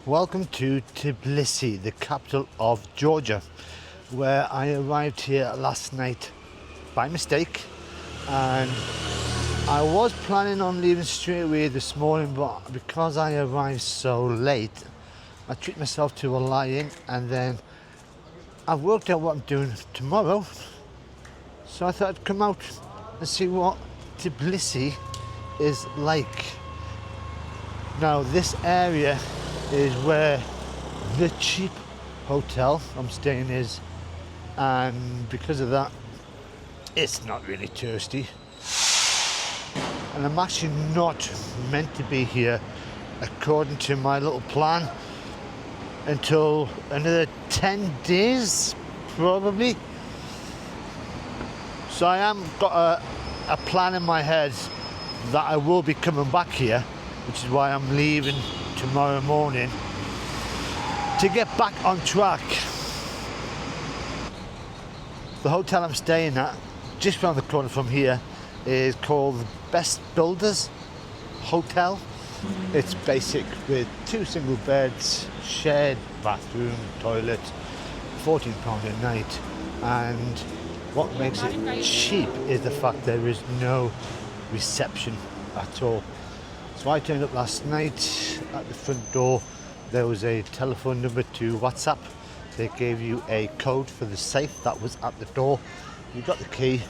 Welcome to Tbilisi, the capital of Georgia, where I arrived here last night by mistake, and I was planning on leaving straight away this morning, but because I arrived so late, I treated myself to a lie-in, and then I've worked out what I'm doing tomorrow, so I thought I'd come out and see what Tbilisi is like. Now, this area is where the cheap hotel I'm staying is, and because of that it's not really touristy, and I'm actually not meant to be here according to my little plan until another 10 days probably. So I am got a plan in my head that I will be coming back here, which is why I'm leaving tomorrow morning to get back on track. The hotel I'm staying at just around the corner from here is called the Best Builders Hotel. It's basic with 2 single beds, shared bathroom, toilet, £14 a night, and what makes it cheap is the fact there is no reception at all. So I turned up last night. At the front door there was a telephone number to WhatsApp. They gave you a code for the safe that was at the door. You got the key,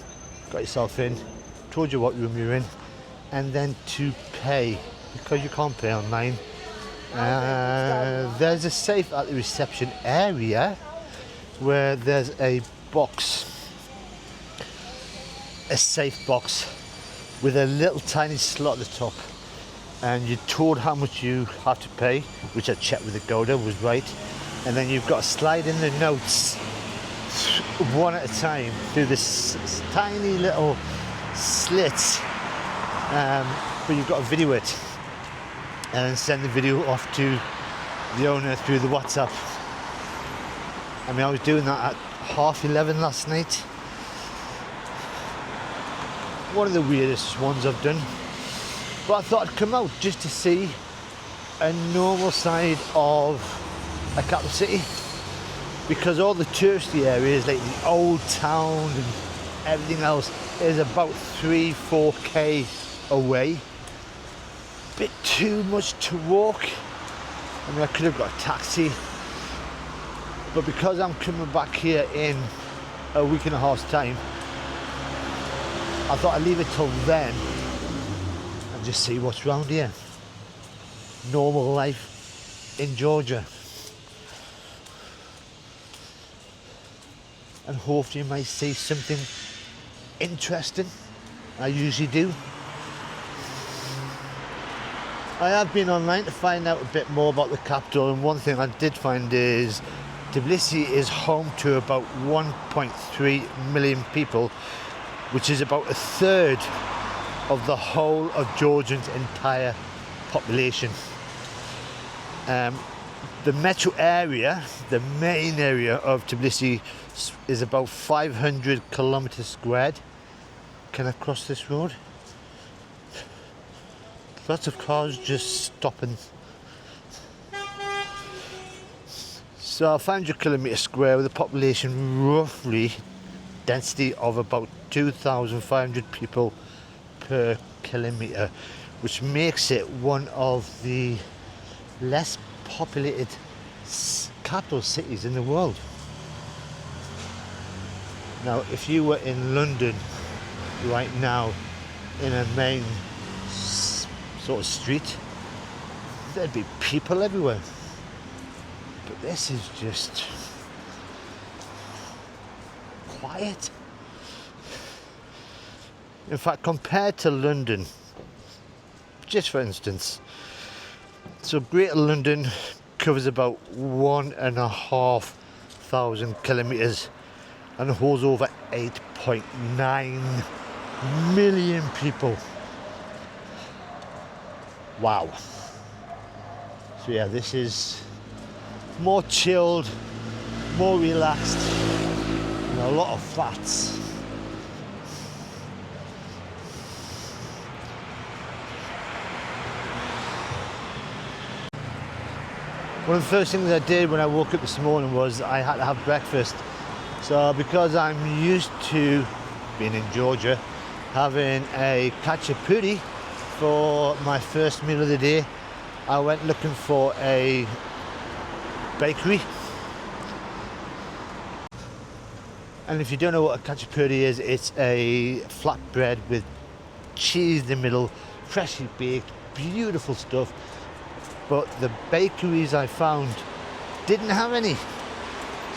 got yourself in, told you what room you're in, and then to pay, because you can't pay online. There's a safe at the reception area where there's a box, a safe box with a little tiny slot at the top, and you're told how much you have to pay, which I checked with the Goda was right, and then you've got to slide in the notes one at a time through this tiny little slits, but you've got to video it and send the video off to the owner through the WhatsApp. I mean, I was doing that at 11:30 last night. One of the weirdest ones I've done. But I thought I'd come out just to see a normal side of a capital city, because all the touristy areas like the old town and everything else is about 3-4k away. Bit too much to walk. I mean, I could have got a taxi, but because I'm coming back here in a week and a half's time, I thought I'd leave it till then and just see what's around here. Normal life in Georgia. And hopefully you might see something interesting. I usually do. I have been online to find out a bit more about the capital, and one thing I did find is Tbilisi is home to about 1.3 million people, which is about a third of the whole of Georgia's entire population. The metro area, the main area of Tbilisi, is about 500 kilometers squared. Can I cross this road? Lots of cars just stopping. So 500 kilometers square with a population roughly density of about 2,500 people per kilometre, which makes it one of the less populated capital cities in the world. Now, if you were in London right now in a main sort of street, there'd be people everywhere. But this is just quiet. In fact, compared to London, just for instance, so Greater London covers about 1,500 kilometres and holds over 8.9 million people. Wow. So yeah, this is more chilled, more relaxed, and a lot of flats. One of the first things I did when I woke up this morning was I had to have breakfast. So because I'm used to being in Georgia, having a khachapuri for my first meal of the day, I went looking for a bakery. And if you don't know what a khachapuri is, it's a flatbread with cheese in the middle, freshly baked, beautiful stuff. But the bakeries I found didn't have any.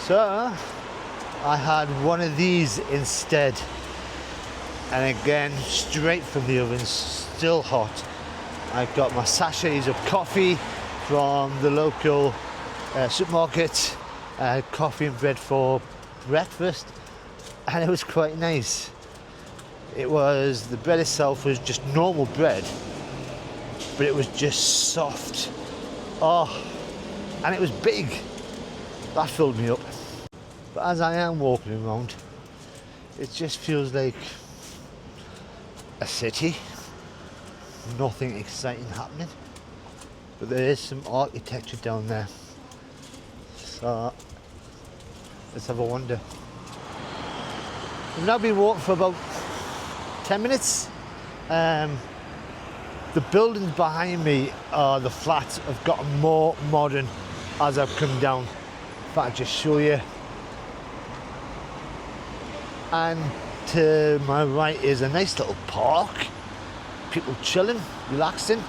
So I had one of these instead. And again, straight from the oven, still hot. I got my sachets of coffee from the local supermarket. I had coffee and bread for breakfast, and it was quite nice. The bread itself was just normal bread, but it was just soft. Oh, and it was big. That filled me up. But as I am walking around, it just feels like a city. Nothing exciting happening, but there is some architecture down there. So let's have a wander. We've now been walking for about 10 minutes. The buildings behind me, the flats, have gotten more modern as I've come down. In fact, I'll just show you. And to my right is a nice little park. People chilling, relaxing.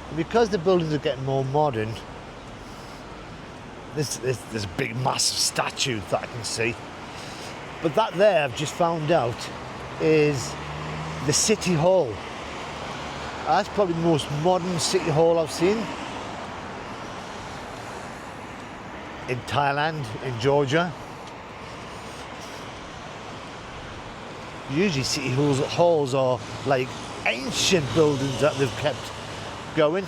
And because the buildings are getting more modern, there's a big massive statue that I can see. But that there, I've just found out, is the City Hall. That's probably the most modern City Hall I've seen. In Thailand, in Georgia. Usually City Halls are like ancient buildings that they've kept going.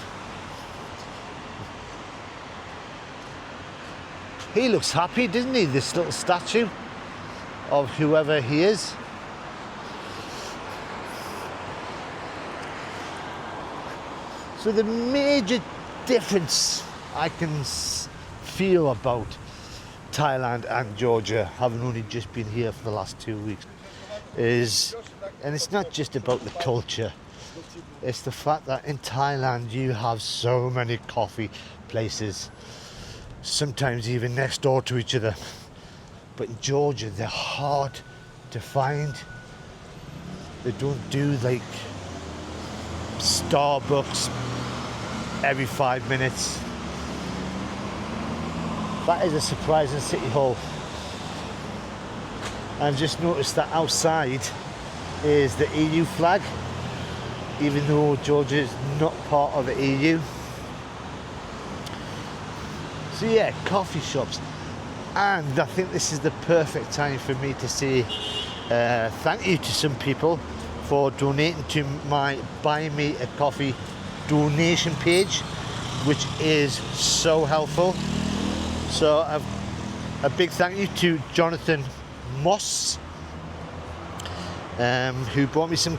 He looks happy, doesn't he, this little statue of whoever he is. So the major difference I can feel about Thailand and Georgia, having only just been here for the last 2 weeks, is, and it's not just about the culture, it's the fact that in Thailand you have so many coffee places, sometimes even next door to each other. But in Georgia, they're hard to find. They don't do like Starbucks every 5 minutes. That is a surprising City Hall. And just noticed that outside is the EU flag, even though Georgia is not part of the EU. So yeah, coffee shops. And I think this is the perfect time for me to say thank you to some people for donating to my Buy Me a Coffee donation page, which is so helpful. So a big thank you to Jonathan Moss, who brought me some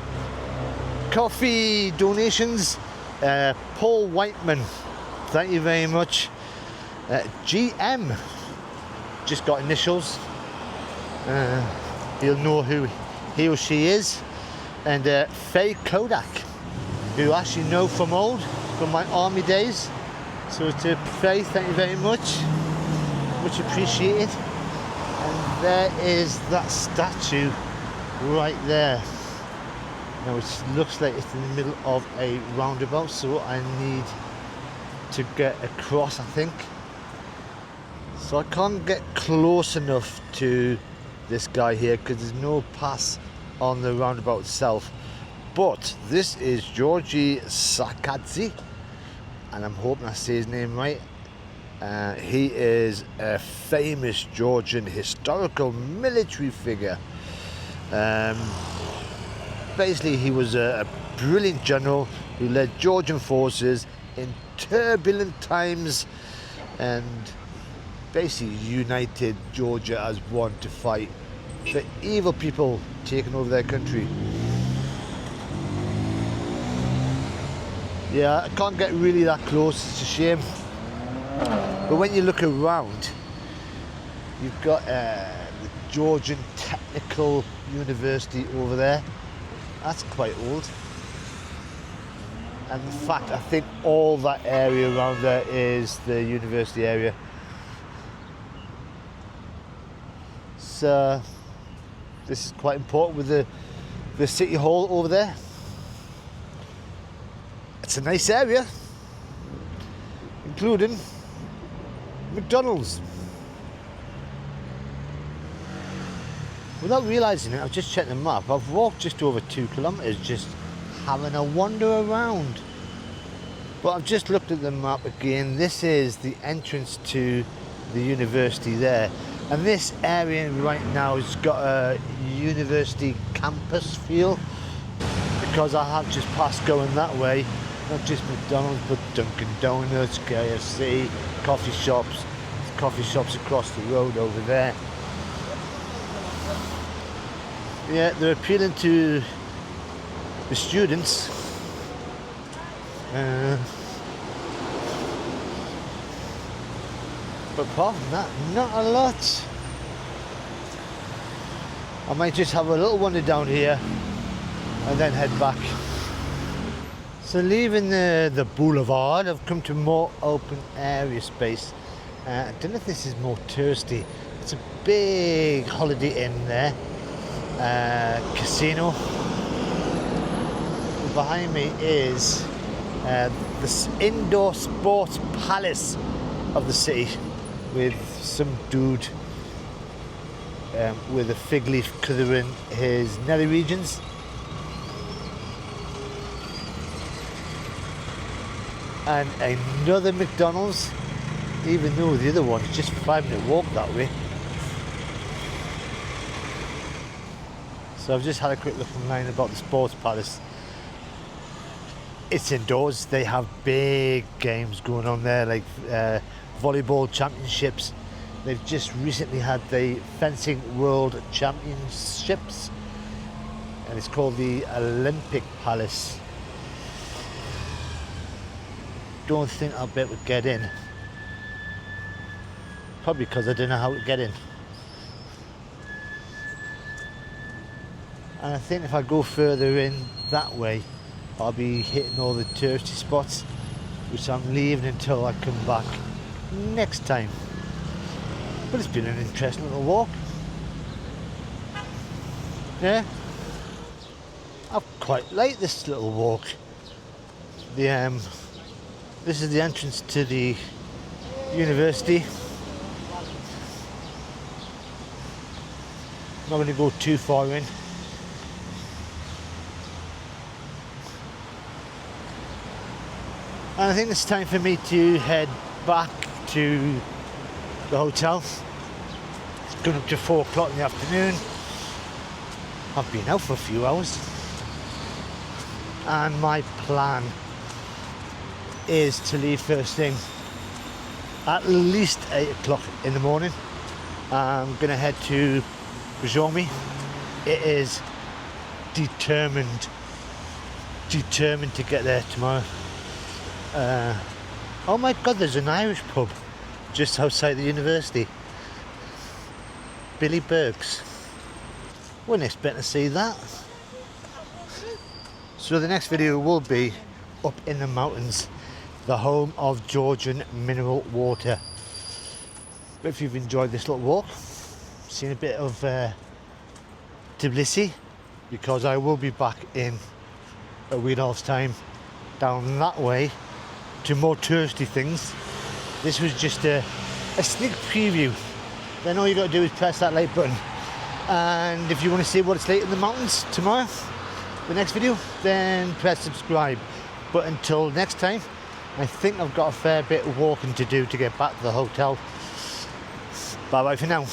coffee donations. Paul Whiteman, thank you very much. GM, just got initials. You'll know who he or she is. And Faye Kodak, who I actually know from my army days. So to Faye, thank you very much. Much appreciated. And there is that statue right there. Now it looks like it's in the middle of a roundabout, so I need to get across, I think. So I can't get close enough to this guy here because there's no pass on the roundabout itself. But this is Georgi Sakadze, and I'm hoping I say his name right. He is a famous Georgian historical military figure. Basically, he was a brilliant general who led Georgian forces in turbulent times and basically united Georgia as one to fight the evil people taking over their country. Yeah, I can't get really that close, it's a shame. But when you look around, you've got the Georgian Technical University over there. That's quite old. And in fact, I think all that area around there is the university area. So this is quite important with the city hall over there. It's a nice area, including McDonald's. Without realising it, I've just checked the map. I've walked just over 2 kilometres just having a wander around. But I've just looked at the map again. This is the entrance to the university there. And this area right now has got a university campus feel, because I have just passed going that way. Not just McDonald's, but Dunkin' Donuts, KFC, coffee shops. There's coffee shops across the road over there. Yeah, they're appealing to the students. But apart from that, not a lot. I might just have a little wander down here and then head back. So leaving the boulevard, I've come to more open area space. I don't know if this is more touristy. It's a big Holiday Inn there. Casino. Behind me is this indoor sports palace of the city, with some dude with a fig leaf covering his nether regions. And another McDonald's, even though the other one is just a 5-minute walk that way. So I've just had a quick look online about the sports palace. It's indoors. They have big games going on there, like volleyball championships. They've just recently had the fencing world championships, and it's called the Olympic Palace. Don't think I'll be able to get in. Probably because I don't know how to get in. And I think if I go further in that way, I'll be hitting all the touristy spots, which I'm leaving until I come back next time. But it's been an interesting little walk. Yeah, I quite like this little walk. This is the entrance to the university. I'm not going to go too far in. And I think it's time for me to head back to the hotel. It's going up to 4 o'clock in the afternoon. I've been out for a few hours. And my plan is to leave first thing at least 8 o'clock in the morning. I'm going to head to Brzozowski. It is determined to get there tomorrow. Oh my god, there's an Irish pub just outside the university. Billy Burke's. Wasn't expecting to see that. So the next video will be up in the mountains, the home of Georgian mineral water. But if you've enjoyed this little walk, seen a bit of Tbilisi, because I will be back in a wee half's time down that way to more touristy things. This was just a sneak preview. Then all you got to do is press that like button, and if you want to see what it's like in the mountains tomorrow, the next video, then press subscribe. But until next time, I think I've got a fair bit of walking to do to get back to the hotel. Bye bye for now.